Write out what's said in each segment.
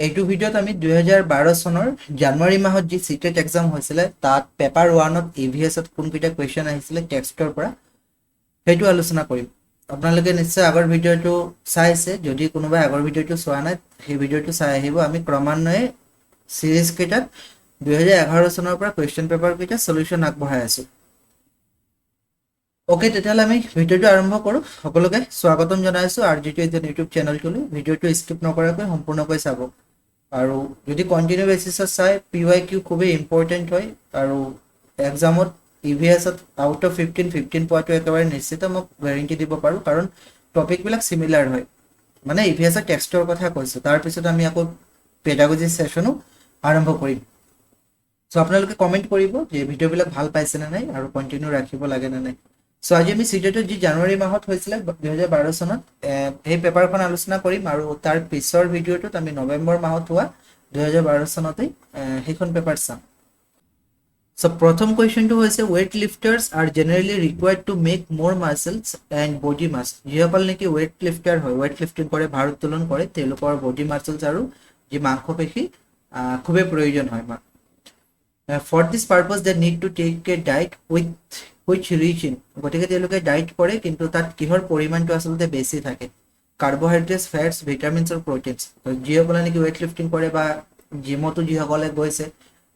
এইটো ভিডিঅ'ত আমি 2012 চনৰ জানুৱাৰী মাহত যি চিটেট এক্সাম হৈছিলে তাত পেপাৰ 1ত ইভিএছত কোনকেইটা কুৱেশ্যন আহিছিলে টেক্সটৰ পৰা সেইটো আলোচনা কৰিম। আপোনালোকে নিশ্চয় আগৰ ভিডিঅ'টো চাইছে, যদি কোনোবাই আগৰ ভিডিঅ'টো চোৱা নাই সেই ভিডিঅ'টো চাই আহিব। আমি ক্ৰমান্বয়ে সিৰিজ কেইটাত 2011 চনৰ পৰা কুৱেশ্যন পেপাৰ কেইটা সলিউশন আগবঢ়াই আছো। ওকে, তেতিয়াহ'লে আমি ভিডিঅ'টো আৰম্ভ কৰোঁ। সকলোকে স্বাগতম জনাইছো আৰজিটি ইউটিউব চেনেলটোলৈ। ভিডিঅ'টো স্কিপ নকৰাকৈ সম্পূৰ্ণকৈ চাব। আৰু যদি কণ্টিনিউ বেচিছত চাই PYQ খুবেই ইম্পৰ্টেণ্ট হয় আৰু এক্সামত ইভিএছত আউট অফ 15 পোৱাটো একেবাৰে নিশ্চিত, মই গেৰেণ্টি দিব পাৰোঁ, কাৰণ টপিকবিলাক চিমিলাৰ হয়। মানে ইভিএছৰ টেক্সটৰ কথা কৈছোঁ। তাৰপিছত আমি আকৌ পেডাগজি ছেশ্যনো আৰম্ভ কৰিম। চ' আপোনালোকে কমেণ্ট কৰিব যে ভিডিঅ'বিলাক ভাল পাইছেনে নাই আৰু কণ্টিনিউ ৰাখিব লাগে নে নাই। চ' আজি আমি চিটেটত যি জানুৱাৰী মাহত হৈছিলে 2012 চনত সেই পেপাৰখন আলোচনা কৰিম, আৰু তাৰ পিছৰ ভিডিঅ'টোত আমি নৱেম্বৰ মাহত হোৱা 2012 চনতেই সেইখন পেপাৰ চাম। চ' প্ৰথম কুৱেশ্যনটো হৈছে weight lifters are generally required to make more muscles and body mass. যিসকল নেকি ৱেইট লিফটাৰ হয়, ৱেইট লিফটিং কৰে, ভাৰ উত্তোলন কৰে, তেওঁলোকৰ বডি মাছলছ আৰু যি মাংসপেশী খুবেই প্ৰয়োজন হয়। For this purpose they need to take a diet with rich in. গতিকে তেওঁলোকে ডাইট কৰে, কিন্তু তাত কিহৰ পৰিমাণটো আচলতে বেছি থাকে? কাৰ্বহাইড্ৰেটছ, ফেটছ, ভিটামিনছ আৰু প্ৰটিনছ। যিসকলে নেকি ৱেইট লিফটিং কৰে বা জিমতো যিসকলে গৈছে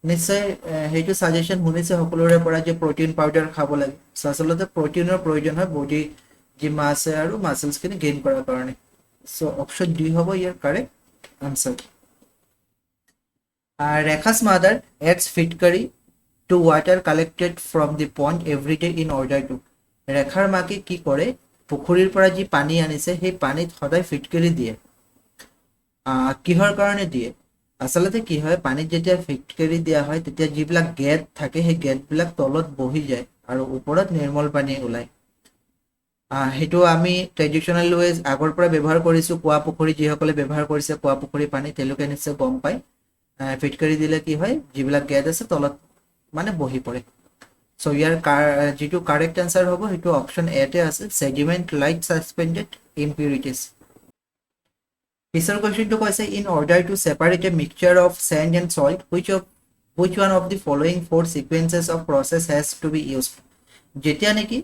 নিশ্চয় সেইটো ছাজেশ্যন শুনিছে সকলোৰে পৰা যে প্ৰটিন পাউডাৰ খাব লাগে। চ' আচলতে প্ৰটিনৰ প্ৰয়োজন হয় বডি যি মাছ আৰু মাছলছখিনি গেইন কৰাৰ কাৰণে। চ' অপশ্যন ডি হ'ব ইয়াৰ correct answer. Rekha's mother adds fitkari to water collected from the pond every day in order to. ৰেখাৰ মাকে কি কৰে, পুখুৰীৰ পৰা যি পানী আনিছে সেই পানীত সদায় ফিটকাৰি দিয়ে। কিহৰ কাৰণে দিয়ে? আচলতে কি হয়, পানীত যেতিয়া ফিটকাৰি দিয়া হয় তেতিয়া যিবিলাক গেট থাকে সেই গেটবিলাক তলত বহি যায় আৰু ওপৰত নিৰ্মল পানী ওলায়। সেইটো আমি ট্ৰেডিশ্যনেল ৱেজ আগৰ পৰা ব্যৱহাৰ কৰিছোঁ। কুঁৱা পুখুৰী যিসকলে ব্যৱহাৰ কৰিছে কুঁৱা পুখুৰী পানী, তেওঁলোকে নিশ্চয় গম পায় ফিটকাৰি দিলে কি হয়, যিবিলাক গেট আছে তলত মানে বহি পৰে। চ' ইয়াৰ যিটো কাৰেক্ট এনচাৰ হ'ব সেইটো অপশ্যন এতে আছে, ছেডিমেণ্ট লাইক ছাছপেণ্ডেড ইম্পিউৰিটিজ। পিছৰ কুৱেশ্যনটো কৈছে in order to separate a mixture of sand and salt which one of the following 4 sequences of process has to be used. যেতিয়া নেকি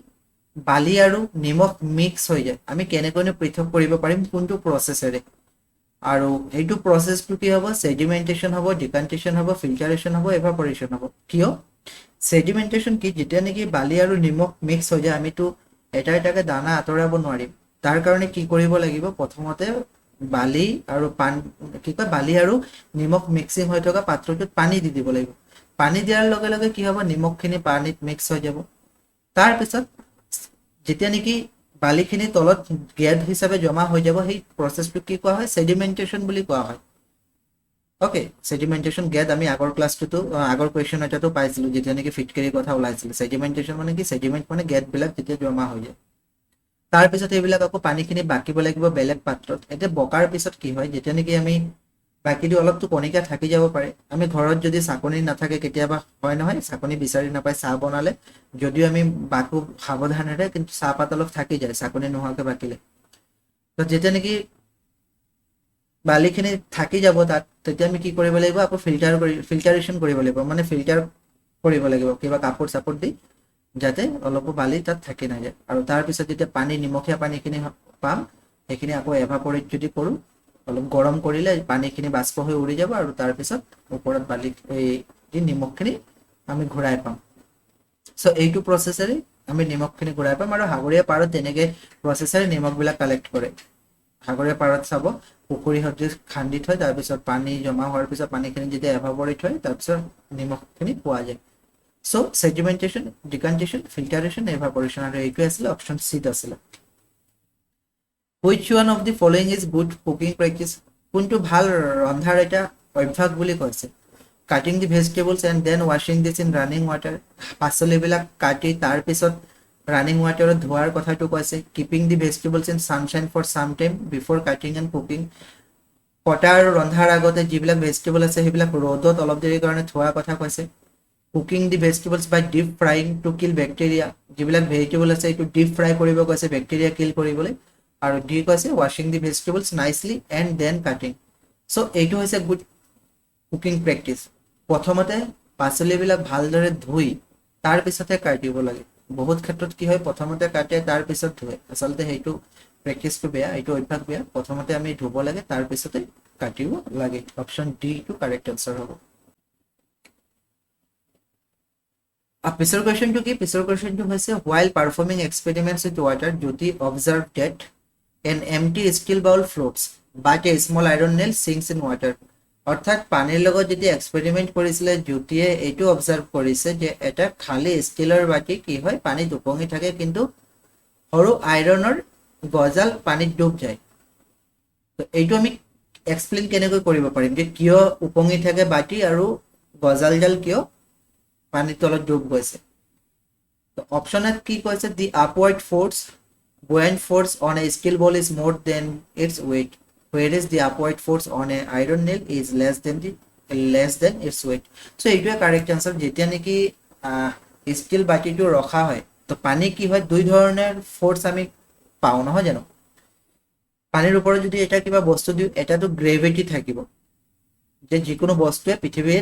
বালি আৰু নিমখ মিক্স হৈ যায়, আমি কেনেকৈ পৃথক কৰিব পাৰিম কোনটো প্ৰচেছেৰে? আৰু এইটো প্ৰচেছটো কি হ'ব? ছেডিমেণ্টেশ্যন হ'ব, ডিকাণ্টেশ্যন হ'ব, ফিল্টাৰেশ্যন হ'ব, এভাপৰেশ্যন হ'ব। কিয়? ছেডিমেণ্টেশ্যন কি? যেতিয়া নেকি বালি আৰু নিমখ মিক্স হৈ যায় আমিতো এটা এটাকে দানা আঁতৰাব নোৱাৰিম। তাৰ কাৰণে কি কৰিব লাগিব? প্ৰথমতে বালি আৰু বালি আৰু নিমখ মিক্সিং হৈ থকা পাত্ৰটোত পানী দি দিব লাগিব। পানী দিয়াৰ লগে লগে কি হ'ব? নিমখখিনি পানীত মিক্স হৈ যাব। তাৰপিছত যেতিয়া নেকি বালিখিনি তলত গেট হিচাপে জমা হৈ যাব, সেই প্ৰচেছটো কি কোৱা হয়? ছেডিমেণ্টেশ্যন বুলি কোৱা হয়। অ'কে, ছেডিমেণ্টেশ্যন গেট আমি আগৰ ক্লাছটোতো আগৰ কুৱেশ্যন এটাতো পাইছিলোঁ, যেতিয়া নেকি ফিটকাৰিৰ কথা ওলাইছিল। ছেডিমেণ্টেশ্যন মানে কি? ছেডিমেণ্ট মানে গেটবিলাক যেতিয়া জমা হৈ যায়। তাৰপিছত এইবিলাক আকৌ পানীখিনি বাকিব লাগিব বেলেগ পাত্ৰত। এতিয়া বকাৰ পিছত কি হয়, যেতিয়া নেকি আমি বাকী দিওঁ অলপতো কণিকা থাকি যাব পাৰে। আমি ঘৰত যদি চাকনি নাথাকে, কেতিয়াবা হয় নহয় চাকনি বিচাৰি নাপায় চাহ বনালে, যদিও আমি বাকো সাৱধানেৰে, কিন্তু চাহপাত অলপ থাকি যায় চাকনি নোহোৱাকৈ বাকিলে। তো যেতিয়া নেকি বালিখিনি থাকি যাব তাত, তেতিয়া আমি কি কৰিব লাগিব? আকৌ ফিল্টাৰেশ্যন কৰিব লাগিব, মানে ফিল্টাৰ কৰিব লাগিব কিবা কাপোৰ চাপোৰ দি, যাতে অলপো বালি তাত থাকি নাযায়। আৰু তাৰপিছত যেতিয়া পানী নিমখীয়া পানীখিনি পাম, সেইখিনি আকৌ এভাপৰেট যদি কৰোঁ, অলপ গৰম কৰিলে পানীখিনি বাষ্প হৈ উৰি যাব, আৰু তাৰপিছত ওপৰত বালি এই নিমখখিনি আমি ঘূৰাই পাম। চ' এইটো প্ৰচেছেৰে আমি নিমখখিনি ঘূৰাই পাম। আৰু সাগৰীয় পাৰত তেনেকৈ প্ৰচেছেৰে নিমখবিলাক কালেক্ট কৰে। সাগৰীয় পাৰত চাব পুখুৰী সদৃশ খান্দি থয়, তাৰপিছত পানী জমা হোৱাৰ পিছত পানীখিনি যেতিয়া এভাপৰেট হয় তাৰপিছত নিমখখিনি পোৱা যায়। চ' ছেডিমেণ্টেশ্যন, ডিকাণ্টেশ্যন, ফিল্টাৰেশ্যন, এভাপৰেশ্যন, আৰু এইটোৱে আছিলে অপশ্যন চিত আছিলে। Which one of the following is good cooking practice? কোনটো ভাল ৰন্ধাৰ এটা অভ্যাস বুলি কৈছে? Cutting the vegetables and then ৱাশ্বিং দিছ ইন ৰানিং ৱাটাৰ। পাচলিবিলাক কাটি তাৰপিছত ৰানিং ৱাটাৰত ধোৱাৰ কথাটো কৈছে। Keeping the vegetables in sunshine for some time before cutting and cooking. কটা আৰু ৰন্ধাৰ আগতে যিবিলাক ভেজিটেবল আছে সেইবিলাক ৰ'দত অলপ দেৰিৰ কাৰণে থোৱাৰ কথা কৈছে। Cooking the vegetables by deep frying to kill bacteria. যিবিলাক ভেজিটেবল আছে এইটো ডিপ ফ্ৰাই কৰিব কৈছে বেক্টেৰিয়া কিল কৰিবলৈ। আৰু ডি কৈছে ৱাশ্বিং the vegetables nicely and then cutting. So এইটো হৈছে গুড কুকিং প্ৰেক্টিচ। প্ৰথমতে পাচলিবিলাক ভালদৰে ধুই তাৰ পিছতহে কাটিব লাগে। বহুত ক্ষেত্ৰত কি হয়, প্ৰথমতে কাটে তাৰ পিছত ধুৱে, আচলতে সেইটো প্ৰেক্টিচটো বেয়া, এইটো অভ্যাস বেয়া। প্ৰথমতে আমি ধুব লাগে, তাৰ পিছতে কাটিব লাগে। অপশ্যন ডি টো কাৰেক্ট এনচাৰ হ'ব। পিছৰ কুৱেশ্যনটো কি? পিছৰ কুৱেশ্যনটো হৈছে while performing experiments with water, Jyoti observed that an empty steel bowl floats but a small iron nail sinks in water. অৰ্থাৎ পানীৰ লগত যেতিয়া এক্সপেৰিমেণ্ট কৰিছিলে, জ্যোতিয়ে এইটো অবজাৰ্ভ কৰিছে যে এটা খালী ষ্টীলৰ বাটি কি হয়, পানীত উপঙি থাকে, কিন্তু সৰু আইৰণৰ গজাল পানীত ডুব যায়। তো এইটো আমি এক্সপ্লেইন কেনেকৈ কৰিব পাৰিম যে কিয় উপঙি থাকে বাটি আৰু গজালডাল কিয় পানীৰ তলত ডুব গৈছে। তো অপশ্যনত কি কৈছে, the upward force buoyant force on a steel ball is more than its weight, whereas the upward force on a iron nail is less than its weight. So এইটোৱে কাৰেক্ট আনসাৰ। যেতিয়া নেকি ষ্টীল বাটিটো ৰখা হয়, তো পানী কি হয়, দুই ধৰণৰ ফোৰ্স আমি পাওঁ, নহয় জানো? পানীৰ ওপৰত যদি এটা কিবা বস্তু দিওঁ, এটাতো গ্ৰেভিটি থাকিব, যে যিকোনো বস্তুৱে পৃথিৱীয়ে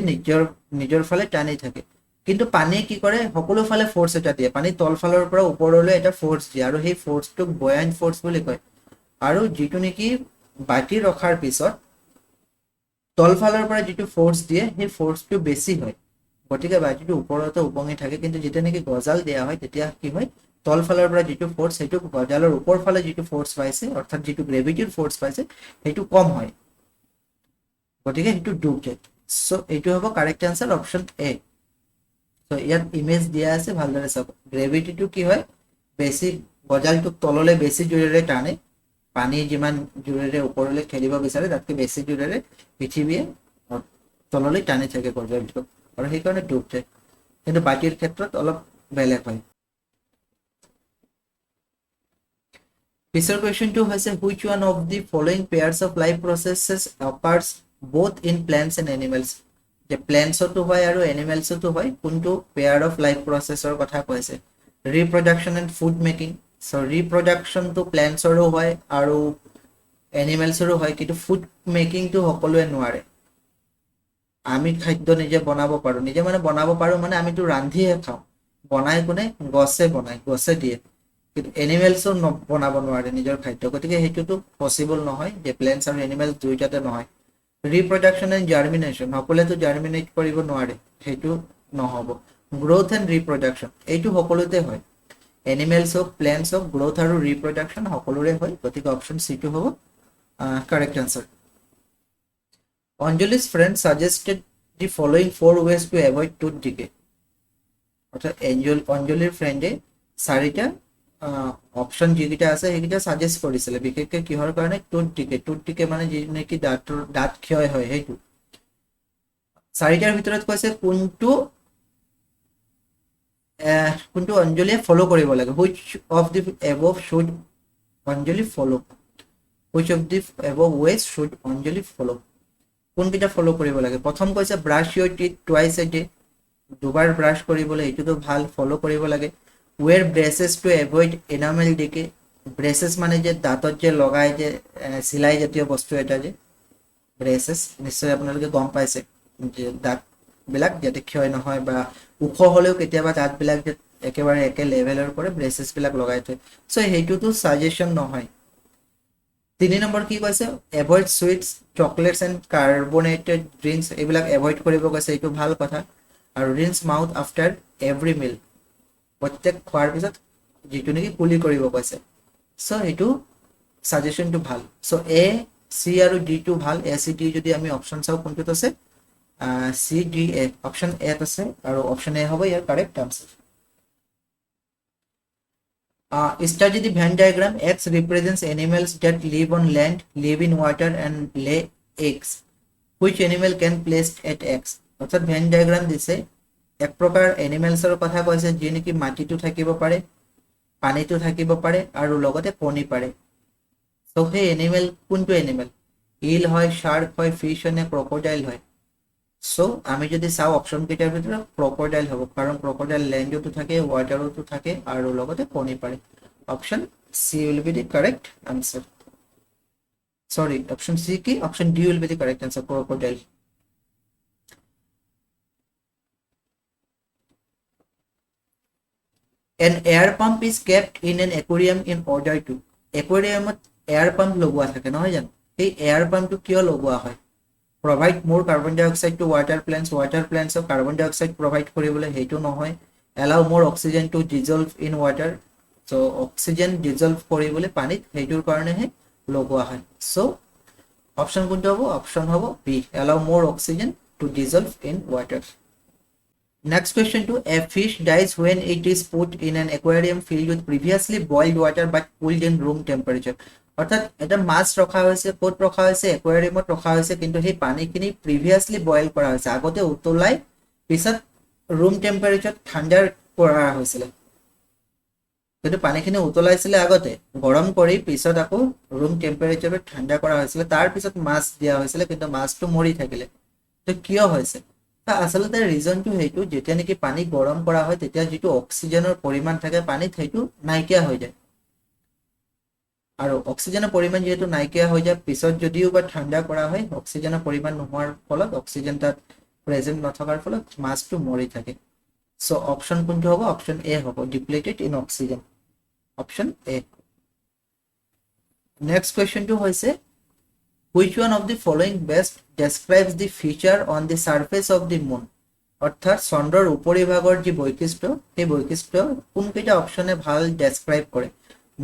নিজৰ ফালে টানি থাকে, কিন্তু পানীয়ে কি কৰে, সকলো ফালে ফোৰ্স এটা দিয়ে, পানী তলফালৰ পৰা ওপৰলৈ এটা ফোৰ্স দিয়ে, আৰু সেই ফোৰ্সটোক বয়ান্ট ফোৰ্স বুলি কয়। আৰু যিটো নেকি বাটি ৰখাৰ পিছত তলফালৰ পৰা যিটো ফোৰ্স দিয়ে, সেই ফোৰ্সটো বেছি হয়, গতিকে বাটিটো ওপৰতে উপঙি থাকে। কিন্তু যেতিয়া নেকি গজাল দিয়া হয়, তেতিয়া কি হয়, তলফালৰ পৰা যিটো ফোৰ্স, সেইটো গজালৰ ওপৰ ফালে যিটো ফোৰ্স পাইছে, অৰ্থাৎ যিটো গ্ৰেভিটিৰ ফোর্স পাইছে, সেইটো কম হয়, গতিকে সেইটো ডুব যায়। সো এইটো হ'ব কাৰেক্ট আনসাৰ, অপশ্যন এ। তো ইয়াত ইমেজ দিয়া আছে, ভালদৰে চাব। গ্ৰেভিটিটো কি হয়, বেছি গজালটোক তললৈ বেছি জোৰেৰে টানে, পানী যিমান জোৰেৰে ওপৰলৈ খেলিব বিচাৰে, তাতকৈ বেছি জোৰেৰে পৃথিৱীয়ে তললৈ টানি থাকে গজালটোক, আৰু সেইকাৰণে ডুব যায়। কিন্তু বাটিৰ ক্ষেত্ৰত অলপ বেলেগ হয়। পিছৰ কুৱেশ্যনটো হৈছে which one of the following pairs of life processes occurs both in plants and animals? যে প্লেন্টছতো হয় আৰু এনিমেলছতো হয়, কোনটো পেয়াৰ অফ লাইফ প্ৰচেছৰ কথা কৈছে? Reproduction and food making. So' ৰিপ্ৰডাকশ্যনটো প্লেন্টছৰো হয় আৰু এনিমেলছৰো হয়, কিন্তু ফুড মেকিংটো সকলোৱে নোৱাৰে। আমি খাদ্য নিজে বনাব পাৰোঁ, নিজে মানে বনাব পাৰোঁ মানে আমিতো ৰান্ধিহে খাওঁ, বনাই কোনে, গছে দিয়ে, কিন্তু এনিমেলছো বনাব নোৱাৰে নিজৰ খাদ্য, গতিকে সেইটোতো পচিবল নহয় যে প্লেন্টছ আৰু এনিমেলছ দুইটাতে নহয়। ৰিপ্ৰডাকশ্যন এণ্ড জাৰ্মিনেশ্যন, সকলোৱেতো জাৰ্মিনেট কৰিব নোৱাৰে, সেইটো নহ'ব। গ্ৰ'থ এণ্ড ৰিপ্ৰডাকশ্যন, এইটো সকলোতে হয়, এনিমেলছ হওক প্লেন্টছ হওক, গ্ৰ'থ আৰু ৰিপ্ৰডাকশ্যন সকলোৰে হয়, গতিকে অপশ্যন চিটো হ'ব correct answer. Anjali's friend suggested the following 4 ways to avoid tooth decay. অর্থাৎ অঞ্জলিৰ ফ্ৰেণ্ডে 4টা অপশ্যন যিকেইটা আছে সেইকেইটা সাজেষ্ট কৰিছিলে, বিশেষকৈ কিহৰ কাৰণে, টুথ ডিকে মানে যি নেকি দাঁত ক্ষয় হয়, সেইটো 4টাৰ ভিতৰত কৈছে কোনটো অঞ্জলিয়ে ফলো কৰিব লাগে। which of the above should Anjali follow? which of the above ways should Anjali follow? কোনকেইটা ফলো কৰিব লাগে? প্ৰথম কৈছে brush your teeth twice a day, দুবাৰ ব্ৰাছ কৰিবলৈ, এইটোতো ভাল, ফলো কৰিব লাগে। Wear braces to avoid enamel decay, braces মানে যে দাঁতত যে লগাই যে চিলাই জাতীয় বস্তু এটা, যে ব্ৰেচেছ, নিশ্চয় আপোনালোকে গম পাইছে, যে দাঁতবিলাক যাতে ক্ষয় নহয়, বা ওখ হ'লেও কেতিয়াবা দাঁতবিলাক যে একেবাৰে একে লেভেলৰ কৰে, ব্ৰেচেছবিলাক লগাই থয়, চ' সেইটোতো ছাজেশ্যন নহয়। 3 নম্বৰ কি কৈছে, avoid sweets, chocolates and carbonated drinks, এইবিলাক এভইড কৰিব কৈছে, এইটো ভাল কথা। আৰু ৰিন্স মাউথ আফটাৰ এভৰি মিল, প্ৰত্যেক খোৱাৰ পিছত যিটো নেকি কুলি কৰিব কৈছে, চ' সেইটো ছাজেশ্যনটো ভাল। চ' এ, চি আৰু ডিটো ভাল। এ চি ডি যদি আমি অপশ্যন চাওঁ, কোনটোত আছে, চি ডি এ, অপশ্যন এত আছে, আৰু অপশ্যন এ হ'ব ইয়াৰ correct answer. Study the Venn diagram. X represents animals that live on land, live in water and lay eggs. Which animal can place at X? অর্থাৎ Venn diagram দিছে, এক প্ৰকাৰ এনিমেলছৰ কথা কৈছে, যি নেকি মাটিতো থাকিব পাৰে, পানীতো থাকিব পাৰে, আৰু লগতে কণী পাৰে। চ' সেই এনিমেল কোনটো এনিমেল, ইল হয়, শাৰ্ক হয়, ফিছ হয়, নে ক্ৰক'ডাইল হয়? চ' আমি যদি চাওঁ অপশ্যন কেইটাৰ ভিতৰত ক্ৰক'ডাইল হ'ব, কাৰণ ক্ৰক'ডাইল লেণ্ডতো থাকে, ৱাটাৰতো থাকে, আৰু লগতে কণী পাৰে। Option C will be the correct answer. Sorry, option C কি? Option D will be the correct answer, crocodile. An air pump is kept in an aquarium in order to. Aquariumত air pump লগোৱা থাকে নহয় জানো? এই air pump টো কিয় লগোৱা হয়? Provide more carbon dioxide to water plants. Water plants of carbon dioxide provide কৰিবলৈ সেইটো নহয়. Allow more oxygen to dissolve in water. So oxygen dissolve কৰিবলৈ পানীত সেইটোৰ কাৰণেহে লগোৱা হয়. So option কোনটো হ'ব? Option হ'ব B. Allow more oxygen to dissolve in water. Next question to, a fish dies when it is put in an aquarium filled with previously boiled water but cooled in room temperature. অর্থাৎ এটা মাছ ৰখা হৈছে, ক'ত ৰখা হৈছে? একুয়াৰিয়ামত ৰখা হৈছে, কিন্তু সেই পানীখিনি প্ৰিভিয়াছলি বইল কৰা হৈছে, আগতে উতলাই পিছত ৰুম টেম্পাৰেচাৰত ঠাণ্ডা কৰা হৈছিলে। কিন্তু পানীখিনি উতলাইছিলে আগতে, গৰম কৰি পিছত আকৌ ৰুম টেম্পাৰেচাৰত ঠাণ্ডা কৰা হৈছিলে, তাৰ পিছত মাছ দিয়া হৈছিলে, কিন্তু মাছটো মৰি থাকিলে। তো কিয় হৈছে? আচলতে ৰিজনটো সেইটো, যেতিয়া নেকি পানী গৰম কৰা হয় তেতিয়া যিটো অক্সিজেনৰ পৰিমাণ থাকে পানীত সেইটো নাইকিয়া হৈ যায়, আৰু অক্সিজেনৰ পৰিমাণ যেহেতু নাইকিয়া হৈ যায়, পিছত যদিও বা ঠাণ্ডা কৰা হয় অক্সিজেনৰ পৰিমাণ নোহোৱাৰ ফলত, অক্সিজেন তাত প্ৰেজেন্ট নথকাৰ ফলত মাছটো মৰি থাকে। সো অপশন কোনটো হ'ব? অপশন এ হ'ব, depleted in oxygen. Option A. Next কুৱেশ্যনটো হৈছে, which one of the following best describes the feature on the surface of the moon? অর্থাৎ চন্দ্ৰৰ উপৰিভাগৰ যি বৈশিষ্ট্য, সেই বৈশিষ্ট্য কোনকেইটা অপশনে ভাল ডেসক্ৰাইব কৰে?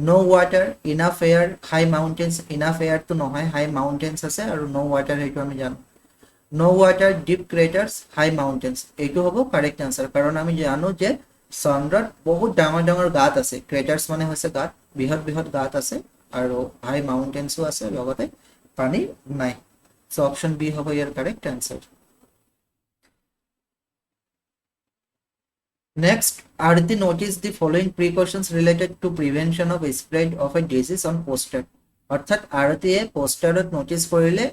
নো ৱাটাৰ, ইনাফ এয়াৰ, হাই মাউণ্টেন্স। ইনাফ এয়াৰটো নহয়, হাই মাউণ্টেন্স আছে, আৰু নো ৱাটাৰ সেইটো আমি জানো। নো ৱাটাৰ, ডিপ ক্ৰেটাৰ্ছ, হাই মাউণ্টেন্স, এইটো হ'ব কাৰেক্ট আনসাৰ। কাৰণ আমি জানো যে চন্দ্ৰত বহুত ডাঙৰ ডাঙৰ গাঁত আছে, ক্ৰেটাৰ্ছ মানে হৈছে গাঁত, বৃহৎ বৃহৎ গাঁত আছে, আৰু হাই মাউণ্টেন্সো আছে, লগতে পানী নাই। সো অপশন বি হ'ব ইয়াৰ correct answer. Next, Arti noticed the following precautions related to prevention of spread of a disease on poster. অর্থাৎ আৰতিয়ে পোষ্টাৰত নোটিস কৰিলে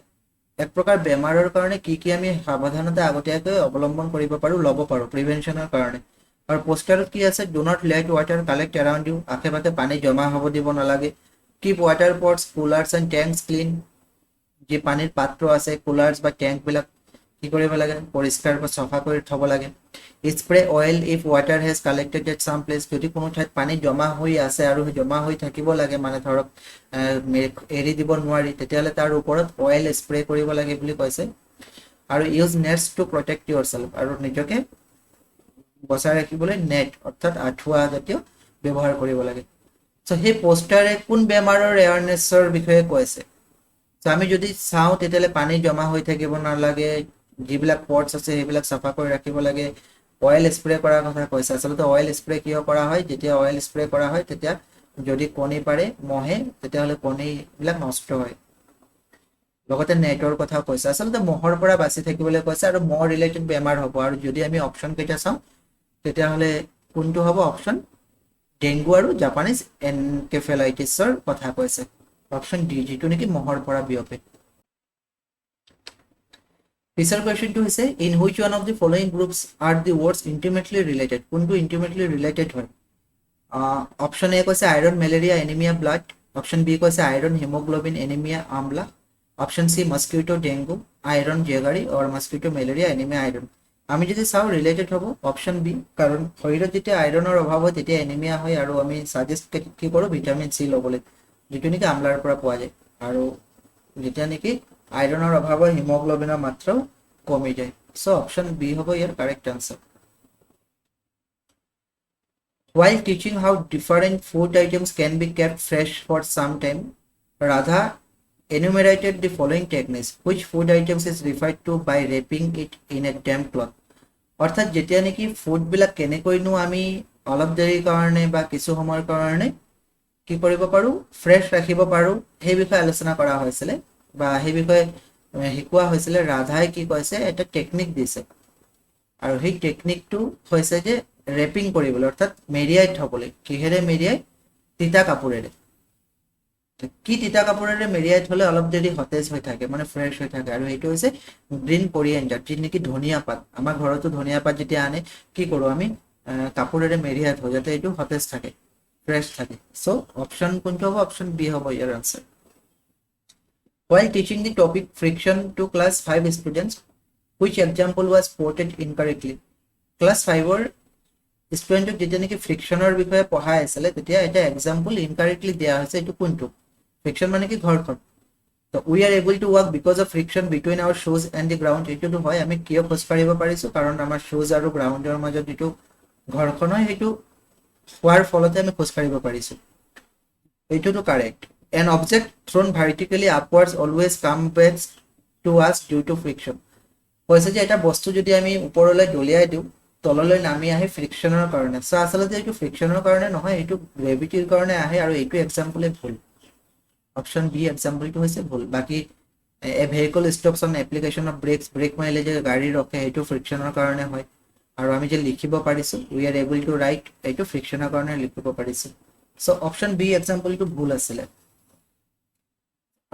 এক প্ৰকাৰ বেমাৰৰ কাৰণে কি কি আমি সাৱধানতা আগতীয়াকৈ অৱলম্বন কৰিব পাৰো, ল'ব পাৰো প্ৰিভেনশ্যনৰ কাৰণে। আৰু পোষ্টাৰত কি আছে? Do not let water collect around you, আশে পাশে পানী জমা হ'ব দিব নালাগে। Keep water pots, coolers and tanks clean, যি পানীৰ পাত্ৰ আছে, কুলাৰ্ছ বা টেংকবিলাক কি কৰিব লাগে? পৰিষ্কাৰ বা চফা কৰি থ'ব লাগে। Spray oil if water has collected at sum place, যদি কোনো ঠাইত পানী জমা হৈ আছে আৰু জমা হৈ থাকিব লাগে, মানে ধৰক এৰি দিব নোৱাৰি, তেতিয়াহ'লে তাৰ ওপৰত অইল স্প্ৰে কৰিব লাগে বুলি কৈছে। আৰু use nets to protect yourself, আৰু নিজকে বচাই ৰাখিবলৈ নেট অৰ্থাৎ আঁঠুৱা জাতীয় ব্যৱহাৰ কৰিব লাগে। চ' সেই পোষ্টাৰে কোন বেমাৰৰ এৱাৰনেছৰ বিষয়ে কৈছে? চ' আমি যদি চাওঁ তেতিয়াহ'লে পানী জমা হৈ থাকিব নালাগে, যিবিলাক পটছ আছে সেইবিলাক চাফা কৰি ৰাখিব লাগে, অইল স্প্ৰে কৰাৰ কথা কৈছে। আচলতে অইল স্প্ৰে কিয় কৰা হয়? যেতিয়া অইল স্প্ৰে কৰা হয় তেতিয়া যদি কণী পাৰে মহে, তেতিয়াহ'লে কণীবিলাক নষ্ট হয়। লগতে নেটৰ কথা কৈছে, আচলতে মহৰ পৰা বাচি থাকিবলৈ কৈছে, আৰু মহ ৰিলেটেড বেমাৰ হ'ব। আৰু যদি আমি অপশ্যন কেইটা চাওঁ তেতিয়াহ'লে কোনটো হ'ব? অপশ্যন ডেংগু আৰু জাপানিজ এনকেফেলাইটিছৰ কথা কৈছে। অপশ্যন ডি, যিটো নেকি মহৰ পৰা বিয়পে। পিছৰ কুৱেশ্যনটো হৈছে, in which one of the following groups are the words intimately related? কোনটো ইণ্টিমেটলি ৰিলেটেড হয়? অপশ্যন এ কৈছে iron, malaria, anaemia, blood. Option B কৈছে iron, haemoglobin, anaemia, amla. Option C mosquito, dengue, iron, jaggery, or mosquito, malaria, anaemia, iron. আমি যদি চাওঁ related হ'ব option B, কাৰণ শৰীৰত যেতিয়া আইৰণৰ অভাৱ হয় তেতিয়া এনিমিয়া হয়, আৰু আমি ছাজেষ্ট কি কৰোঁ? ভিটামিন চি ল'বলৈ, যিটো নেকি আমলাৰ পৰা পোৱা যায়। আৰু যেতিয়া নেকি আইৰণৰ অভাৱ হয় হিমোগ্লোবিনৰ মাত্ৰাও কমি যায়। চ' অপশ্যন বি হ'ব ইয়াৰ correct answer. While teaching how different food items can be kept fresh for some time, Radha enumerated the following techniques. Which food items is referred to by wrapping it in a damp cloth? অৰ্থাৎ যেতিয়া নেকি ফুডবিলাক কেনেকৈনো আমি অলপ দেৰিৰ কাৰণে বা কিছু সময়ৰ কাৰণে কি কৰিব পাৰোঁ? ফ্ৰেছ ৰাখিব পাৰোঁ, সেই বিষয়ে আলোচনা কৰা হৈছিলে, বা সেই বিষয়ে শিকোৱা হৈছিলে। ৰাধাই কি কৈছে? এটা টেকনিক দিছে, আৰু সেই টেকনিকটো হৈছে যে ৰেপিং কৰিবলৈ, অৰ্থাৎ মেৰিয়াই থ'বলৈ। কিহেৰে মেৰিয়াই? তিতা কাপোৰেৰে। কি তিতা কাপোৰেৰে মেৰিয়াই থ'লে অলপ দেৰি সতেজ হৈ থাকে, মানে ফ্ৰেছ হৈ থাকে? আৰু এইটো হৈছে গ্ৰীণ কৰিয়েণ্ডাৰ, যি নেকি ধনিয়া পাত। আমাৰ ঘৰতো ধনিয়া পাত যেতিয়া আনে কি কৰোঁ? আমি কাপোৰেৰে মেৰিয়াই থওঁ, যাতে এইটো সতেজ থাকে, ফ্ৰেছ থাকে। চ' অপশ্যন কোনটো হ'ব? অপশ্যন বি হ'ব ইয়াৰ answer. While teaching the topic friction to class 5 students, which example was quoted incorrectly? Class 5-ৰ ষ্টুডেণ্টক যেতিয়া নেকি ফ্ৰিকশ্যনৰ বিষয়ে পঢ়াই আছিলে তেতিয়া এটা এক্সাম্পল ইনকাৰেক্টলি দিয়া হৈছে, এইটো কোনটো? ফ্ৰিকশ্যন মানে কি? ঘৰখন। তো we are able to walk because of friction between our শ্বুজ এণ্ড দি গ্ৰাউণ্ড, এইটোতো হয়। আমি কিয় খোজকাঢ়িব পাৰিছোঁ? কাৰণ আমাৰ শ্বুজ আৰু গ্ৰাউণ্ডৰ মাজত যিটো ঘৰখন হয় সেইটো হোৱাৰ ফলতে আমি খোজকাঢ়িব পাৰিছোঁ, এইটোতো correct. An object thrown vertically upwards always come back to us due two friction. কৈছে যে এটা বস্তু যদি আমি ওপৰলৈ দলিয়াই দিওঁ তললৈ নামি আহে ফ্ৰিকশ্যনৰ কাৰণে। চ' আচলতে এইটো ফ্ৰিকশ্যনৰ কাৰণে নহয়, এইটো গ্ৰেভিটিৰ কাৰণে আহে, আৰু এইটো এক্সাম্পলে ভুল। অপশ্যন বি এক্সাম্পলটো হৈছে ভুল। বাকী a vehicle stops on application of brakes, brake মাৰিলে যে গাড়ী ৰখে সেইটো ফ্ৰিকশ্যনৰ কাৰণে হয়। আৰু আমি যে লিখিব পাৰিছোঁ উই আৰ এবল টু ৰাইট, এইটো ফ্ৰিকশ্যনৰ কাৰণে লিখিব পাৰিছোঁ। চ' অপশ্যন বি এক্সাম্পলটো ভুল আছিলে।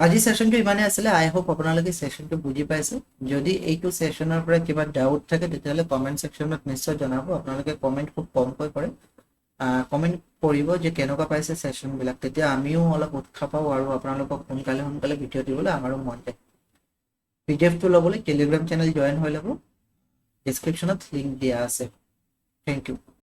আজি সেশনটো ইমানে আছিলে। আই হোপ আপোনালোকে সেশনটো বুজি পাইছে। যদি এইটো সেশনৰ পৰা কিবা ডাউট থাকে তেতিয়াহ'লে কমেণ্ট সেকশ্যনত নিশ্চয় জনাব। আপোনালোকে কমেণ্ট খুব কমকৈ কৰে, কমেণ্ট কৰিব যে কেনেকুৱা পাইছে সেশনবিলাক, তেতিয়া আমিও অলপ উৎসাহ পাওঁ আৰু আপোনালোকক সোনকালে ভিডিঅ' দিবলৈ আমাৰো মন যায়। পিডিএফটো ল'বলৈ টেলিগ্ৰাম চেনেল জইন হৈ ল'ব, ডিছক্ৰিপশ্যনত লিংক দিয়া আছে। Thank U.